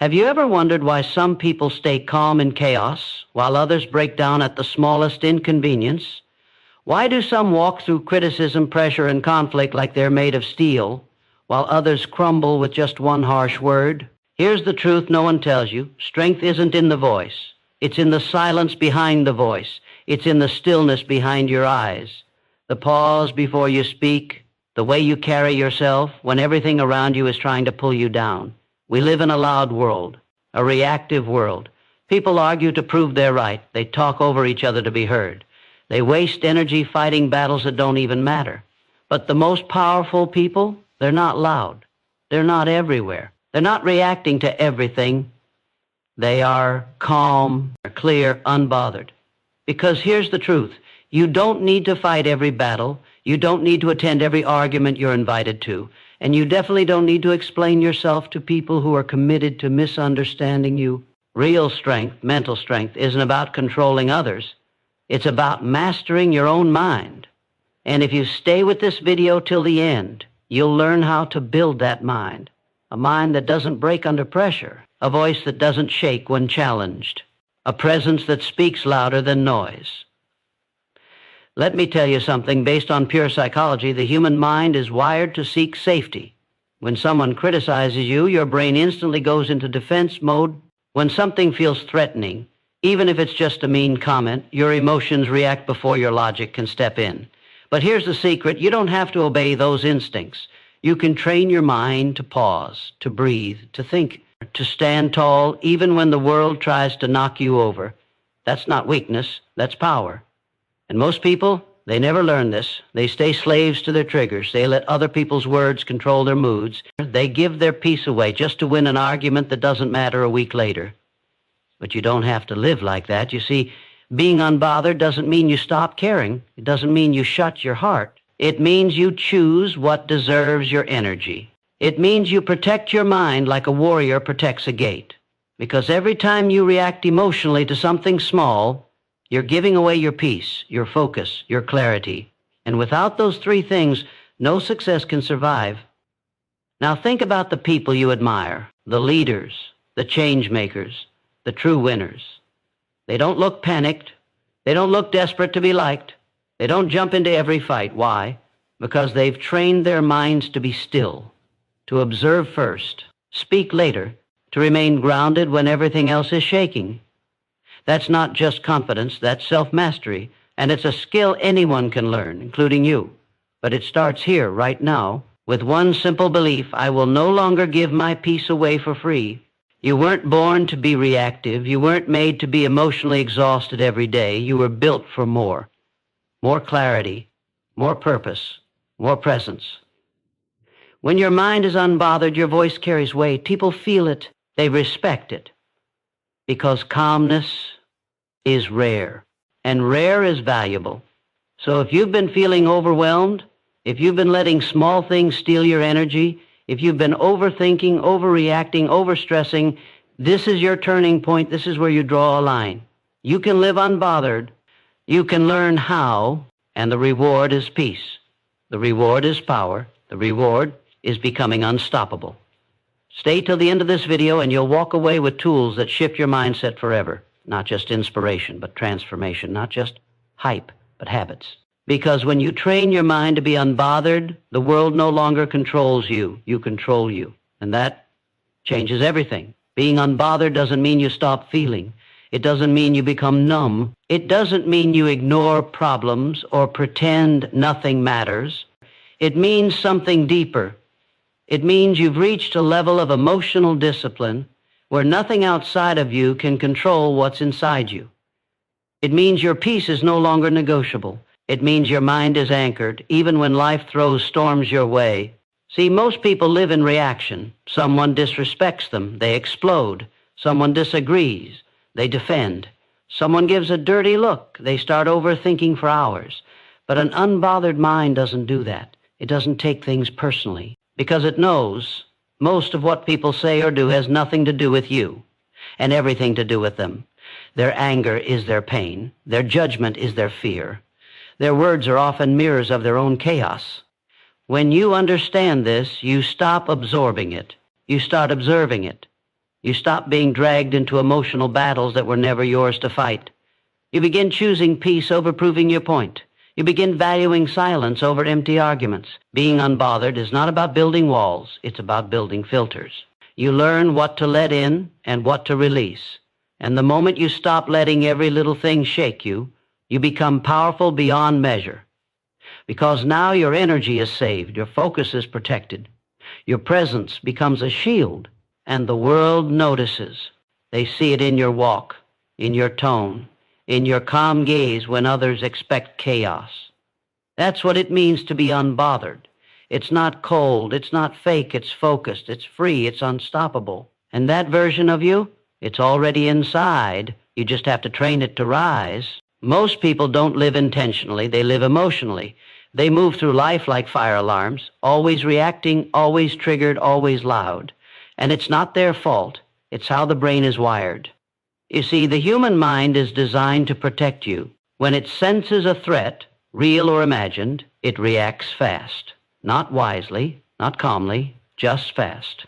Have you ever wondered why some people stay calm in chaos while others break down at the smallest inconvenience? Why do some walk through criticism, pressure, and conflict like they're made of steel, while others crumble with just one harsh word? Here's the truth no one tells you. Strength isn't in the voice. It's in the silence behind the voice. It's in the stillness behind your eyes. The pause before you speak, the way you carry yourself when everything around you is trying to pull you down. We live in a loud world, a reactive world. People argue to prove they're right. They talk over each other to be heard. They waste energy fighting battles that don't even matter. But the most powerful people, they're not loud. They're not everywhere. They're not reacting to everything. They are calm, clear, unbothered. Because here's the truth. You don't need to fight every battle. You don't need to attend every argument you're invited to. And you definitely don't need to explain yourself to people who are committed to misunderstanding you. Real strength, mental strength, isn't about controlling others. It's about mastering your own mind. And if you stay with this video till the end, you'll learn how to build that mind. A mind that doesn't break under pressure. A voice that doesn't shake when challenged. A presence that speaks louder than noise. Let me tell you something. Based on pure psychology, the human mind is wired to seek safety. When someone criticizes you, your brain instantly goes into defense mode. When something feels threatening, even if it's just a mean comment, your emotions react before your logic can step in. But here's the secret. You don't have to obey those instincts. You can train your mind to pause, to breathe, to think, to stand tall, even when the world tries to knock you over. That's not weakness. That's power. And most people, they never learn this. They stay slaves to their triggers. They let other people's words control their moods. They give their peace away just to win an argument that doesn't matter a week later. But you don't have to live like that. You see, being unbothered doesn't mean you stop caring. It doesn't mean you shut your heart. It means you choose what deserves your energy. It means you protect your mind like a warrior protects a gate. Because every time you react emotionally to something small, you're giving away your peace, your focus, your clarity. And without those three things, no success can survive. Now think about the people you admire, the leaders, the change makers, the true winners. They don't look panicked. They don't look desperate to be liked. They don't jump into every fight. Why? Because they've trained their minds to be still, to observe first, speak later, to remain grounded when everything else is shaking. That's not just confidence, that's self-mastery, and it's a skill anyone can learn, including you. But it starts here, right now, with one simple belief: I will no longer give my peace away for free. You weren't born to be reactive. You weren't made to be emotionally exhausted every day. You were built for more. More clarity, more purpose, more presence. When your mind is unbothered, your voice carries weight. People feel it. They respect it. Because calmness is rare, and rare is valuable. So if you've been feeling overwhelmed, if you've been letting small things steal your energy, if you've been overthinking, overreacting, overstressing, this is your turning point. This is where you draw a line. You can live unbothered. You can learn how, and the reward is peace. The reward is power. The reward is becoming unstoppable. Stay till the end of this video and you'll walk away with tools that shift your mindset forever. Not just inspiration, but transformation. Not just hype, but habits. Because when you train your mind to be unbothered, the world no longer controls you. You control you. And that changes everything. Being unbothered doesn't mean you stop feeling. It doesn't mean you become numb. It doesn't mean you ignore problems or pretend nothing matters. It means something deeper. It means you've reached a level of emotional discipline where nothing outside of you can control what's inside you. It means your peace is no longer negotiable. It means your mind is anchored, even when life throws storms your way. See, most people live in reaction. Someone disrespects them, they explode. Someone disagrees, they defend. Someone gives a dirty look, they start overthinking for hours. But an unbothered mind doesn't do that. It doesn't take things personally, because it knows most of what people say or do has nothing to do with you, and everything to do with them. Their anger is their pain. Their judgment is their fear. Their words are often mirrors of their own chaos. When you understand this, you stop absorbing it. You start observing it. You stop being dragged into emotional battles that were never yours to fight. You begin choosing peace over proving your point. You begin valuing silence over empty arguments. Being unbothered is not about building walls, it's about building filters. You learn what to let in and what to release. And the moment you stop letting every little thing shake you, you become powerful beyond measure. Because now your energy is saved, your focus is protected, your presence becomes a shield, and the world notices. They see it in your walk, in your tone, in your calm gaze when others expect chaos. That's what it means to be unbothered. It's not cold, it's not fake, it's focused, it's free, it's unstoppable. And that version of you, it's already inside. You just have to train it to rise. Most people don't live intentionally, they live emotionally. They move through life like fire alarms, always reacting, always triggered, always loud. And it's not their fault. It's how the brain is wired. You see, the human mind is designed to protect you. When it senses a threat, real or imagined, it reacts fast. Not wisely, not calmly, just fast.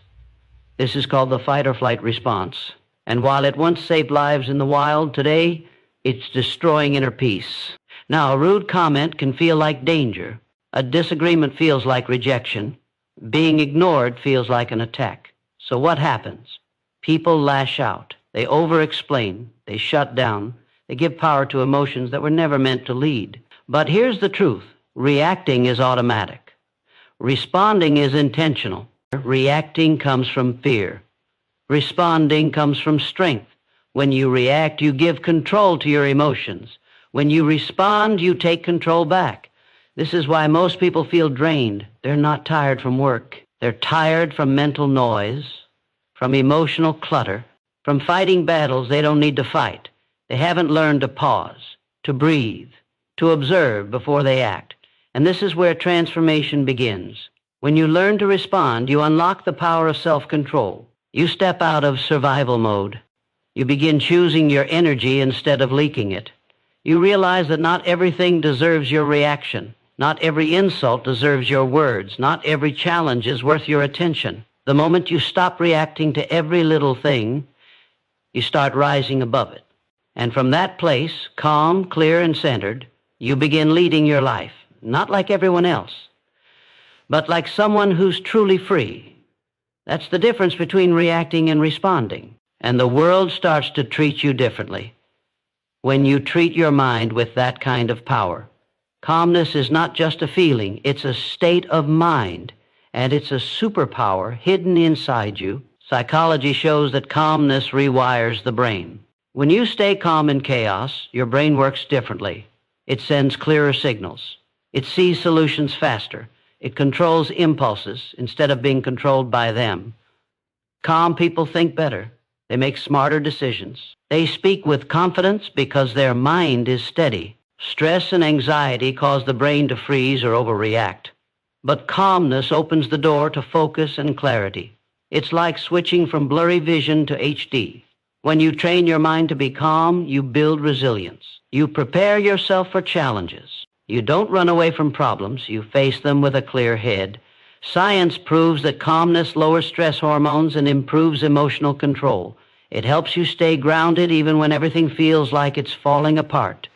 This is called the fight or flight response. And while it once saved lives in the wild, today it's destroying inner peace. Now, a rude comment can feel like danger. A disagreement feels like rejection. Being ignored feels like an attack. So what happens? People lash out. They over-explain. They shut down. They give power to emotions that were never meant to lead. But here's the truth. Reacting is automatic. Responding is intentional. Reacting comes from fear. Responding comes from strength. When you react, you give control to your emotions. When you respond, you take control back. This is why most people feel drained. They're not tired from work. They're tired from mental noise, from emotional clutter, from fighting battles they don't need to fight. They haven't learned to pause, to breathe, to observe before they act. And this is where transformation begins. When you learn to respond, you unlock the power of self-control. You step out of survival mode. You begin choosing your energy instead of leaking it. You realize that not everything deserves your reaction. Not every insult deserves your words. Not every challenge is worth your attention. The moment you stop reacting to every little thing, you start rising above it. And from that place, calm, clear, and centered, you begin leading your life, not like everyone else, but like someone who's truly free. That's the difference between reacting and responding. And the world starts to treat you differently when you treat your mind with that kind of power. Calmness is not just a feeling, it's a state of mind, and it's a superpower hidden inside you. Psychology shows that calmness rewires the brain. When you stay calm in chaos, your brain works differently. It sends clearer signals. It sees solutions faster. It controls impulses instead of being controlled by them. Calm people think better. They make smarter decisions. They speak with confidence because their mind is steady. Stress and anxiety cause the brain to freeze or overreact. But calmness opens the door to focus and clarity. It's like switching from blurry vision to HD. When you train your mind to be calm, you build resilience. You prepare yourself for challenges. You don't run away from problems. You face them with a clear head. Science proves that calmness lowers stress hormones and improves emotional control. It helps you stay grounded even when everything feels like it's falling apart.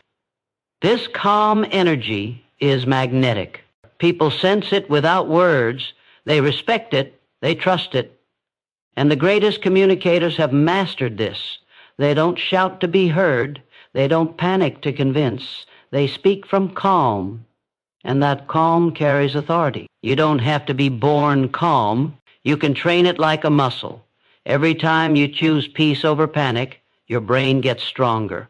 This calm energy is magnetic. People sense it without words. They respect it. They trust it. And the greatest communicators have mastered this. They don't shout to be heard. They don't panic to convince. They speak from calm. And that calm carries authority. You don't have to be born calm. You can train it like a muscle. Every time you choose peace over panic, your brain gets stronger.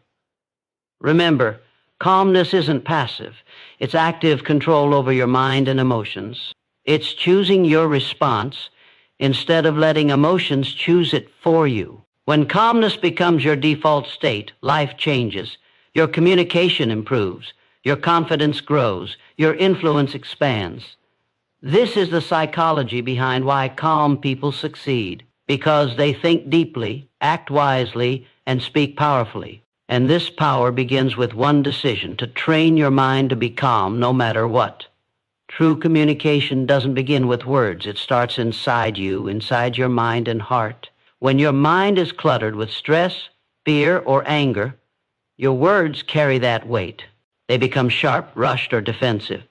Remember, calmness isn't passive. It's active control over your mind and emotions. It's choosing your response instead of letting emotions choose it for you. When calmness becomes your default state, life changes. Your communication improves. Your confidence grows. Your influence expands. This is the psychology behind why calm people succeed, because they think deeply, act wisely, and speak powerfully. And this power begins with one decision: to train your mind to be calm no matter what. True communication doesn't begin with words. It starts inside you, inside your mind and heart. When your mind is cluttered with stress, fear, or anger, your words carry that weight. They become sharp, rushed, or defensive.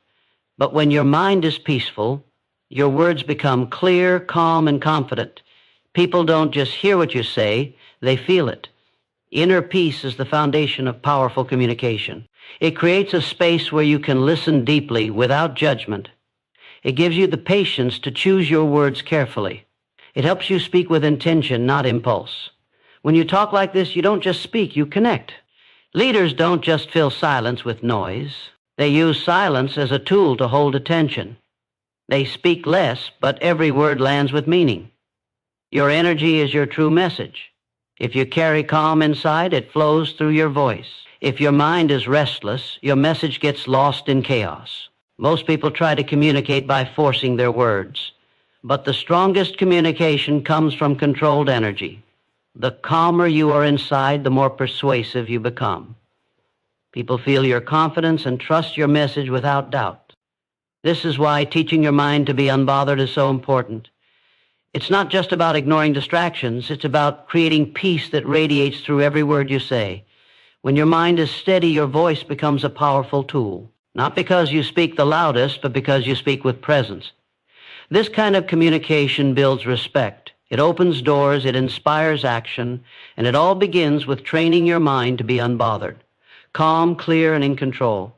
But when your mind is peaceful, your words become clear, calm, and confident. People don't just hear what you say, they feel it. Inner peace is the foundation of powerful communication. It creates a space where you can listen deeply without judgment. It gives you the patience to choose your words carefully. It helps you speak with intention, not impulse. When you talk like this, you don't just speak, you connect. Leaders don't just fill silence with noise. They use silence as a tool to hold attention. They speak less, but every word lands with meaning. Your energy is your true message. If you carry calm inside, it flows through your voice. If your mind is restless, your message gets lost in chaos. Most people try to communicate by forcing their words. But the strongest communication comes from controlled energy. The calmer you are inside, the more persuasive you become. People feel your confidence and trust your message without doubt. This is why teaching your mind to be unbothered is so important. It's not just about ignoring distractions, it's about creating peace that radiates through every word you say. When your mind is steady, your voice becomes a powerful tool. Not because you speak the loudest, but because you speak with presence. This kind of communication builds respect. It opens doors, it inspires action, and it all begins with training your mind to be unbothered, calm, clear, and in control.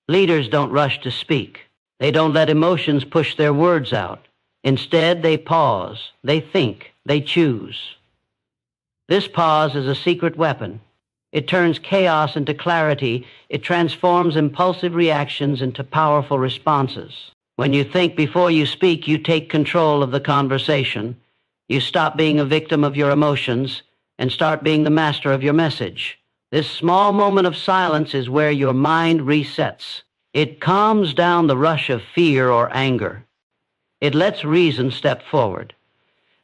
Leaders don't rush to speak. They don't let emotions push their words out. Instead, they pause, they think, they choose. This pause is a secret weapon. It turns chaos into clarity. It transforms impulsive reactions into powerful responses. When you think before you speak, you take control of the conversation. You stop being a victim of your emotions and start being the master of your message. This small moment of silence is where your mind resets. It calms down the rush of fear or anger. It lets reason step forward.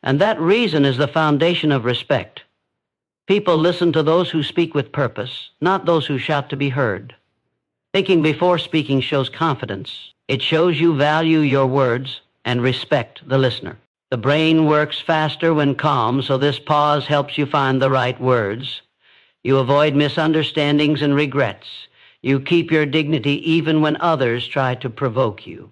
And that reason is the foundation of respect. People listen to those who speak with purpose, not those who shout to be heard. Thinking before speaking shows confidence. It shows you value your words and respect the listener. The brain works faster when calm, so this pause helps you find the right words. You avoid misunderstandings and regrets. You keep your dignity even when others try to provoke you.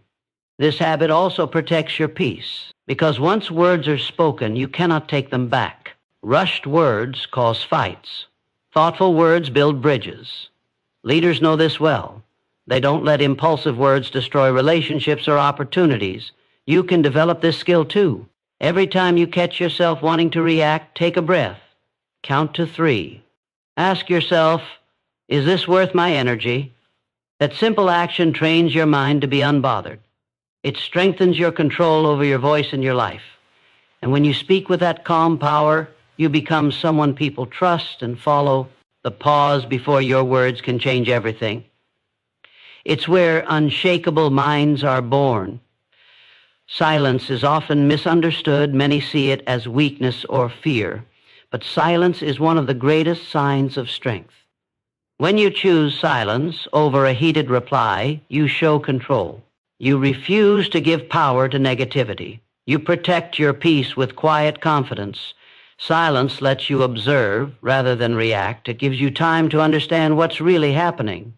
This habit also protects your peace, because once words are spoken, you cannot take them back. Rushed words cause fights. Thoughtful words build bridges. Leaders know this well. They don't let impulsive words destroy relationships or opportunities. You can develop this skill too. Every time you catch yourself wanting to react, take a breath. Count to 3. Ask yourself, is this worth my energy? That simple action trains your mind to be unbothered. It strengthens your control over your voice and your life. And when you speak with that calm power, you become someone people trust and follow. The pause before your words can change everything. It's where unshakable minds are born. Silence is often misunderstood. Many see it as weakness or fear. But silence is one of the greatest signs of strength. When you choose silence over a heated reply, you show control. You refuse to give power to negativity. You protect your peace with quiet confidence. Silence lets you observe rather than react. It gives you time to understand what's really happening.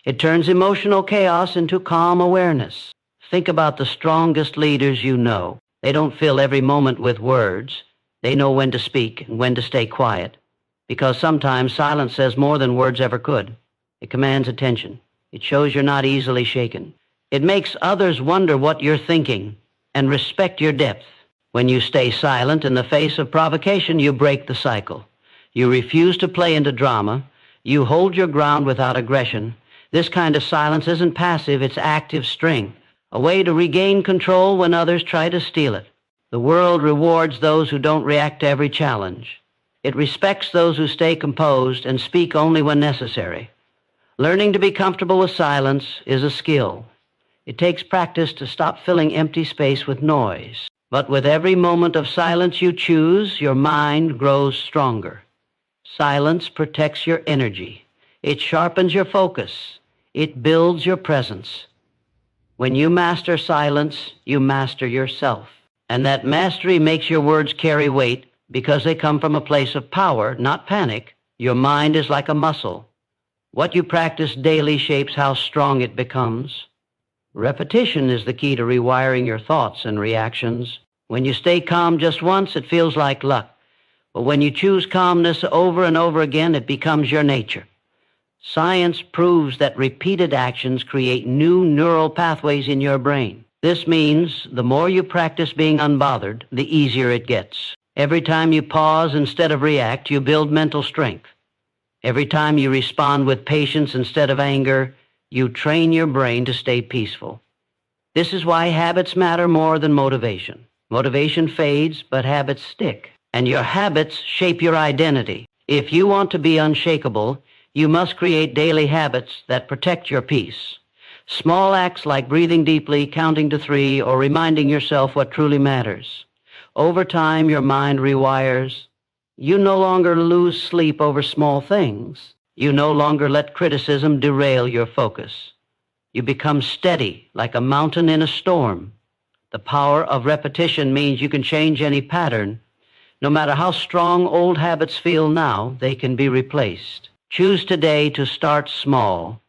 It turns emotional chaos into calm awareness. Think about the strongest leaders you know. They don't fill every moment with words. They know when to speak and when to stay quiet, because sometimes silence says more than words ever could. It commands attention. It shows you're not easily shaken. It makes others wonder what you're thinking and respect your depth. When you stay silent in the face of provocation, you break the cycle. You refuse to play into drama. You hold your ground without aggression. This kind of silence isn't passive, it's active strength, a way to regain control when others try to steal it. The world rewards those who don't react to every challenge. It respects those who stay composed and speak only when necessary. Learning to be comfortable with silence is a skill. It takes practice to stop filling empty space with noise. But with every moment of silence you choose, your mind grows stronger. Silence protects your energy. It sharpens your focus. It builds your presence. When you master silence, you master yourself. And that mastery makes your words carry weight Because they come from a place of power, not panic. Your mind is like a muscle. What you practice daily shapes how strong it becomes. Repetition is the key to rewiring your thoughts and reactions. When you stay calm just once, it feels like luck. But when you choose calmness over and over again, it becomes your nature. Science proves that repeated actions create new neural pathways in your brain. This means the more you practice being unbothered, the easier it gets. Every time you pause instead of react, you build mental strength. Every time you respond with patience instead of anger, you train your brain to stay peaceful. This is why habits matter more than motivation. Motivation fades, but habits stick. And your habits shape your identity. If you want to be unshakable, you must create daily habits that protect your peace. Small acts like breathing deeply, counting to 3, or reminding yourself what truly matters. Over time, your mind rewires. You no longer lose sleep over small things. You no longer let criticism derail your focus. You become steady, like a mountain in a storm. The power of repetition means you can change any pattern. No matter how strong old habits feel now, they can be replaced. Choose today to start small.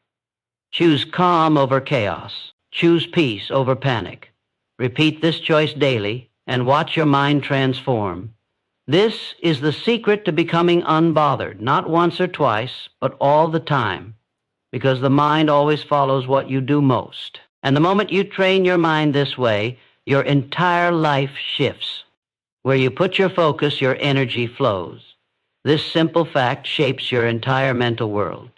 Choose calm over chaos. Choose peace over panic. Repeat this choice daily and watch your mind transform. This is the secret to becoming unbothered, not once or twice, but all the time, because the mind always follows what you do most. And the moment you train your mind this way, your entire life shifts. Where you put your focus, your energy flows. This simple fact shapes your entire mental world.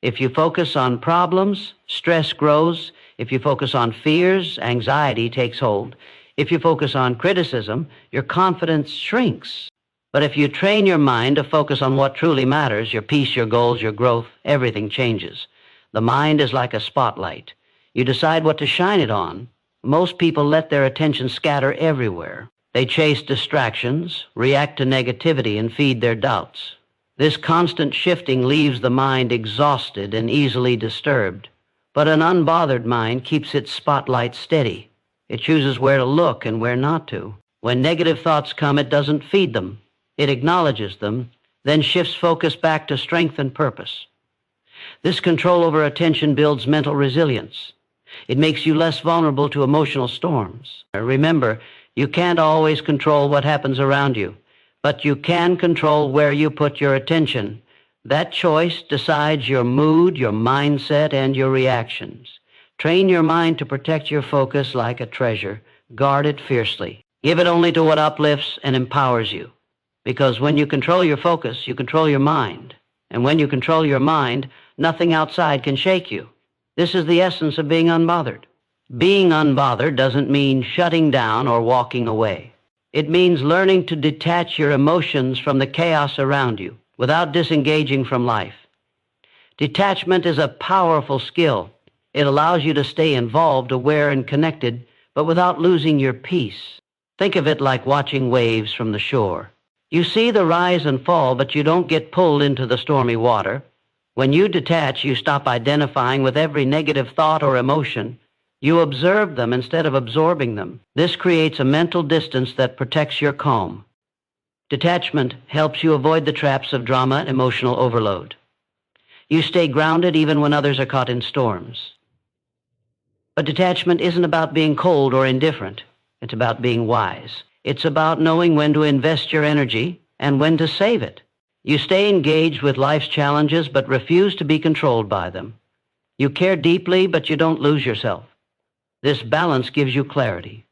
If you focus on problems, stress grows. If you focus on fears, anxiety takes hold. If you focus on criticism, your confidence shrinks. But if you train your mind to focus on what truly matters, your peace, your goals, your growth, everything changes. The mind is like a spotlight. You decide what to shine it on. Most people let their attention scatter everywhere. They chase distractions, react to negativity, and feed their doubts. This constant shifting leaves the mind exhausted and easily disturbed. But an unbothered mind keeps its spotlight steady. It chooses where to look and where not to. When negative thoughts come, it doesn't feed them. It acknowledges them, then shifts focus back to strength and purpose. This control over attention builds mental resilience. It makes you less vulnerable to emotional storms. Remember, you can't always control what happens around you, but you can control where you put your attention. That choice decides your mood, your mindset, and your reactions. Train your mind to protect your focus like a treasure. Guard it fiercely. Give it only to what uplifts and empowers you. Because when you control your focus, you control your mind. And when you control your mind, nothing outside can shake you. This is the essence of being unbothered. Being unbothered doesn't mean shutting down or walking away. It means learning to detach your emotions from the chaos around you without disengaging from life. Detachment is a powerful skill. It allows you to stay involved, aware, and connected, but without losing your peace. Think of it like watching waves from the shore. You see the rise and fall, but you don't get pulled into the stormy water. When you detach, you stop identifying with every negative thought or emotion. You observe them instead of absorbing them. This creates a mental distance that protects your calm. Detachment helps you avoid the traps of drama and emotional overload. You stay grounded even when others are caught in storms. But detachment isn't about being cold or indifferent. It's about being wise. It's about knowing when to invest your energy and when to save it. You stay engaged with life's challenges but refuse to be controlled by them. You care deeply, but you don't lose yourself. This balance gives you clarity.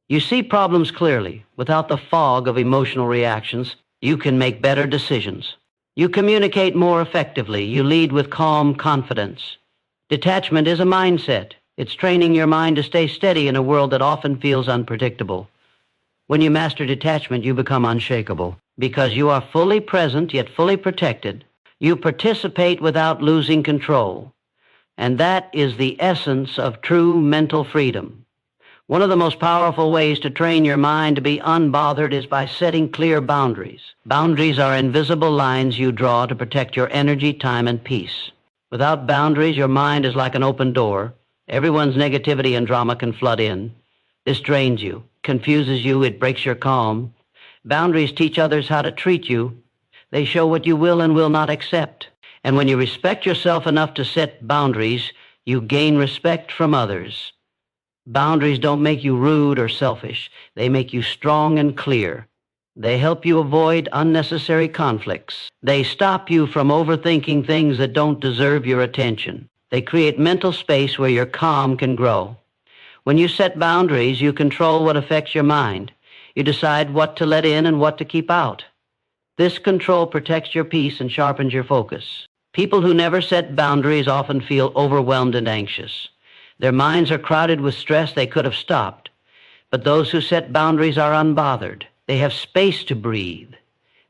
You see problems clearly. Without the fog of emotional reactions, you can make better decisions. You communicate more effectively. You lead with calm confidence. Detachment is a mindset. It's training your mind to stay steady in a world that often feels unpredictable. When you master detachment, you become unshakable because you are fully present yet fully protected. You participate without losing control. And that is the essence of true mental freedom. One of the most powerful ways to train your mind to be unbothered is by setting clear boundaries. Boundaries are invisible lines you draw to protect your energy, time, and peace. Without boundaries, your mind is like an open door. Everyone's negativity and drama can flood in. This drains you, confuses you, it breaks your calm. Boundaries teach others how to treat you. They show what you will and will not accept. And when you respect yourself enough to set boundaries, you gain respect from others. Boundaries don't make you rude or selfish. They make you strong and clear. They help you avoid unnecessary conflicts. They stop you from overthinking things that don't deserve your attention. They create mental space where your calm can grow. When you set boundaries, you control what affects your mind. You decide what to let in and what to keep out. This control protects your peace and sharpens your focus. People who never set boundaries often feel overwhelmed and anxious. Their minds are crowded with stress they could have stopped. But those who set boundaries are unbothered. They have space to breathe.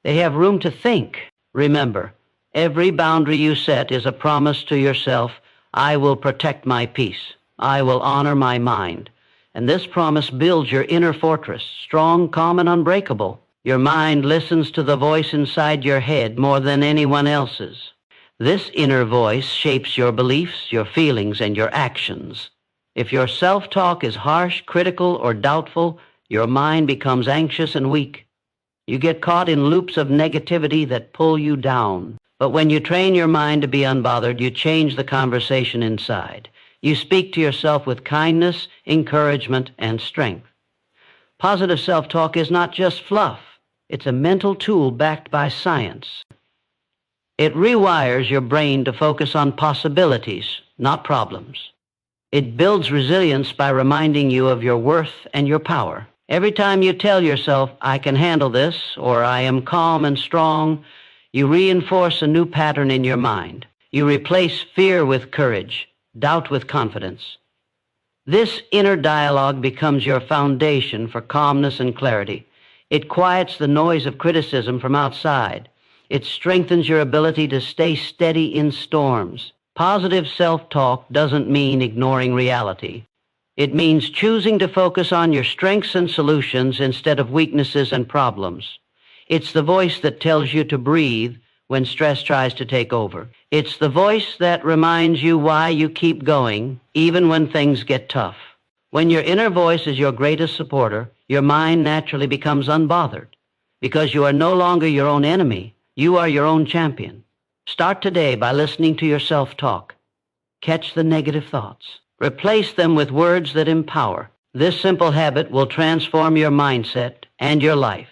They have room to think. Remember, every boundary you set is a promise to yourself, I will protect my peace. I will honor my mind. And this promise builds your inner fortress, strong, calm, and unbreakable. Your mind listens to the voice inside your head more than anyone else's. This inner voice shapes your beliefs, your feelings, and your actions. If your self-talk is harsh, critical, or doubtful, your mind becomes anxious and weak. You get caught in loops of negativity that pull you down. But when you train your mind to be unbothered, you change the conversation inside. You speak to yourself with kindness, encouragement, and strength. Positive self-talk is not just fluff. It's a mental tool backed by science. It rewires your brain to focus on possibilities, not problems. It builds resilience by reminding you of your worth and your power. Every time you tell yourself, I can handle this, or I am calm and strong, you reinforce a new pattern in your mind. You replace fear with courage, doubt with confidence. This inner dialogue becomes your foundation for calmness and clarity. It quiets the noise of criticism from outside. It strengthens your ability to stay steady in storms. Positive self-talk doesn't mean ignoring reality. It means choosing to focus on your strengths and solutions instead of weaknesses and problems. It's the voice that tells you to breathe when stress tries to take over. It's the voice that reminds you why you keep going, even when things get tough. When your inner voice is your greatest supporter, your mind naturally becomes unbothered. Because you are no longer your own enemy, you are your own champion. Start today by listening to your self-talk. Catch the negative thoughts. Replace them with words that empower. This simple habit will transform your mindset and your life.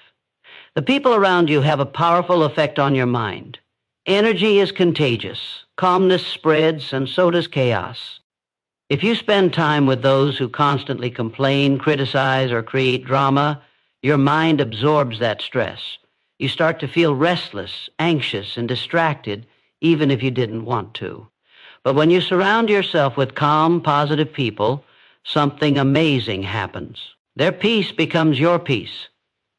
The people around you have a powerful effect on your mind. Energy is contagious. Calmness spreads, and so does chaos. If you spend time with those who constantly complain, criticize, or create drama, your mind absorbs that stress. You start to feel restless, anxious, and distracted, even if you didn't want to. But when you surround yourself with calm, positive people, something amazing happens. Their peace becomes your peace.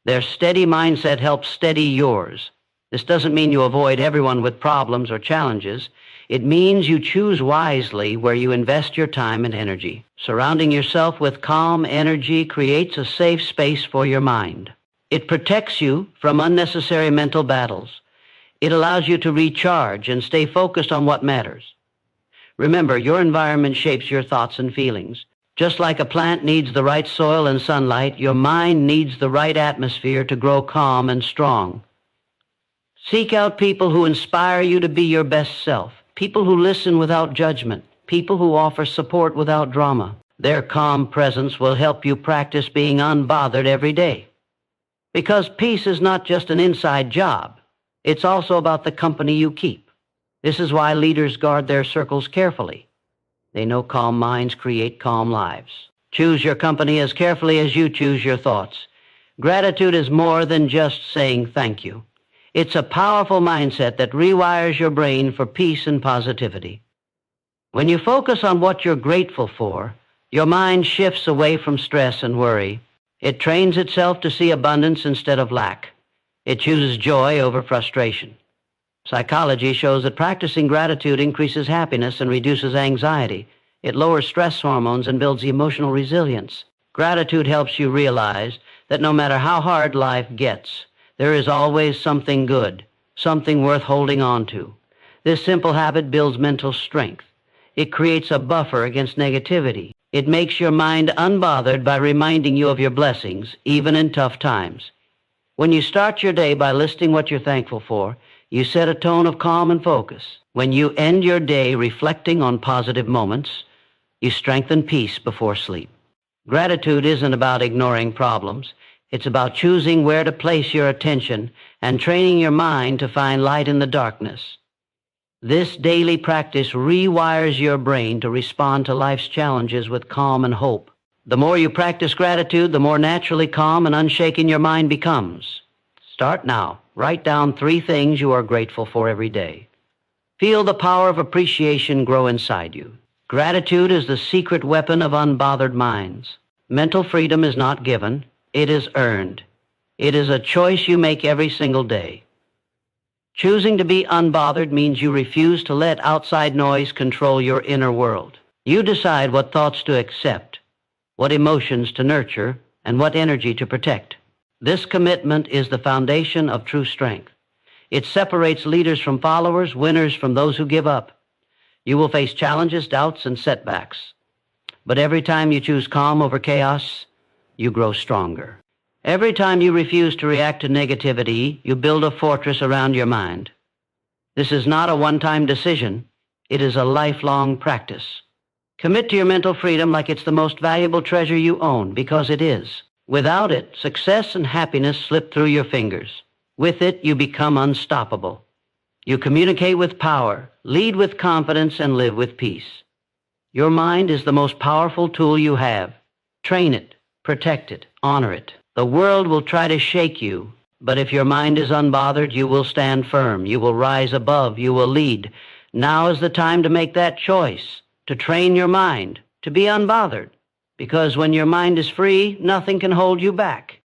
Their steady mindset helps steady yours. This doesn't mean you avoid everyone with problems or challenges. It means you choose wisely where you invest your time and energy. Surrounding yourself with calm energy creates a safe space for your mind. It protects you from unnecessary mental battles. It allows you to recharge and stay focused on what matters. Remember, your environment shapes your thoughts and feelings. Just like a plant needs the right soil and sunlight, your mind needs the right atmosphere to grow calm and strong. Seek out people who inspire you to be your best self, people who listen without judgment, people who offer support without drama. Their calm presence will help you practice being unbothered every day. Because peace is not just an inside job. It's also about the company you keep. This is why leaders guard their circles carefully. They know calm minds create calm lives. Choose your company as carefully as you choose your thoughts. Gratitude is more than just saying thank you. It's a powerful mindset that rewires your brain for peace and positivity. When you focus on what you're grateful for, your mind shifts away from stress and worry. It trains itself to see abundance instead of lack. It chooses joy over frustration. Psychology shows that practicing gratitude increases happiness and reduces anxiety. It lowers stress hormones and builds emotional resilience. Gratitude helps you realize that no matter how hard life gets, there is always something good, something worth holding on to. This simple habit builds mental strength. It creates a buffer against negativity. It makes your mind unbothered by reminding you of your blessings, even in tough times. When you start your day by listing what you're thankful for, you set a tone of calm and focus. When you end your day reflecting on positive moments, you strengthen peace before sleep. Gratitude isn't about ignoring problems. It's about choosing where to place your attention and training your mind to find light in the darkness. This daily practice rewires your brain to respond to life's challenges with calm and hope. The more you practice gratitude, the more naturally calm and unshaken your mind becomes. Start now. Write down 3 things you are grateful for every day. Feel the power of appreciation grow inside you. Gratitude is the secret weapon of unbothered minds. Mental freedom is not given, it is earned. It is a choice you make every single day. Choosing to be unbothered means you refuse to let outside noise control your inner world. You decide what thoughts to accept, what emotions to nurture, and what energy to protect. This commitment is the foundation of true strength. It separates leaders from followers, winners from those who give up. You will face challenges, doubts, and setbacks. But every time you choose calm over chaos, you grow stronger. Every time you refuse to react to negativity, you build a fortress around your mind. This is not a one-time decision. It is a lifelong practice. Commit to your mental freedom like it's the most valuable treasure you own, because it is. Without it, success and happiness slip through your fingers. With it, you become unstoppable. You communicate with power, lead with confidence, and live with peace. Your mind is the most powerful tool you have. Train it, protect it, honor it. The world will try to shake you, but if your mind is unbothered, you will stand firm. You will rise above. You will lead. Now is the time to make that choice, to train your mind, to be unbothered. Because when your mind is free, nothing can hold you back.